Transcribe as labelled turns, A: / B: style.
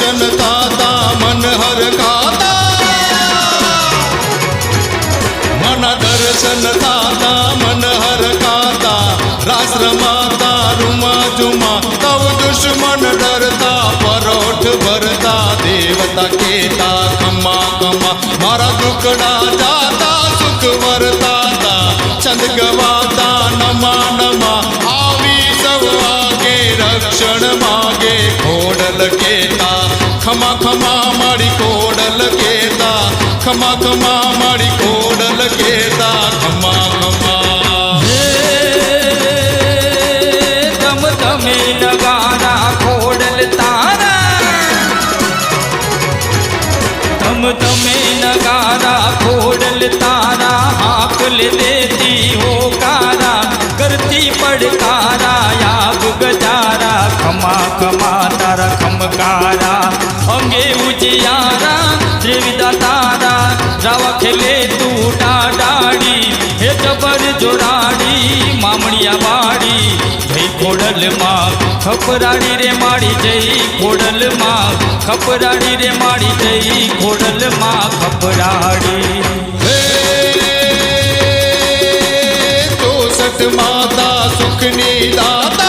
A: दर्शन ताता मन हर खाता मन दर्शन ताता मन हर खाता रास रमाता रुमा जुमा तव दुश्मन डरता परोठ भरता देवता केता खमा खमा मारा दुखड़ा जाता सुख वरताता चंद गवाता नमा नमा आवी सब आगे रक्षण मागे खोडल केता खमा खमा मारी कोडल केता खमा खमा मारी कोडल केता खमा खमा
B: तम तमे नगारा खोडल तारा तम तमे नगारा खोडल तारा हाकल देती हो कारा करती पड़कारा याब गजारा खमा खमा तारा खमकारा अंगे उजियारा त्रिविदा तारा रावा खेले तू डाड़ी हे जबर जोराड़ी मामड़िया बाड़ी जय खोडल माँ खपराड़ी रे माड़ी जय खोडल माँ खपराड़ी रे माड़ी जय खोडल माँ खपराड़ी
A: तो सट माता सुखनी दाता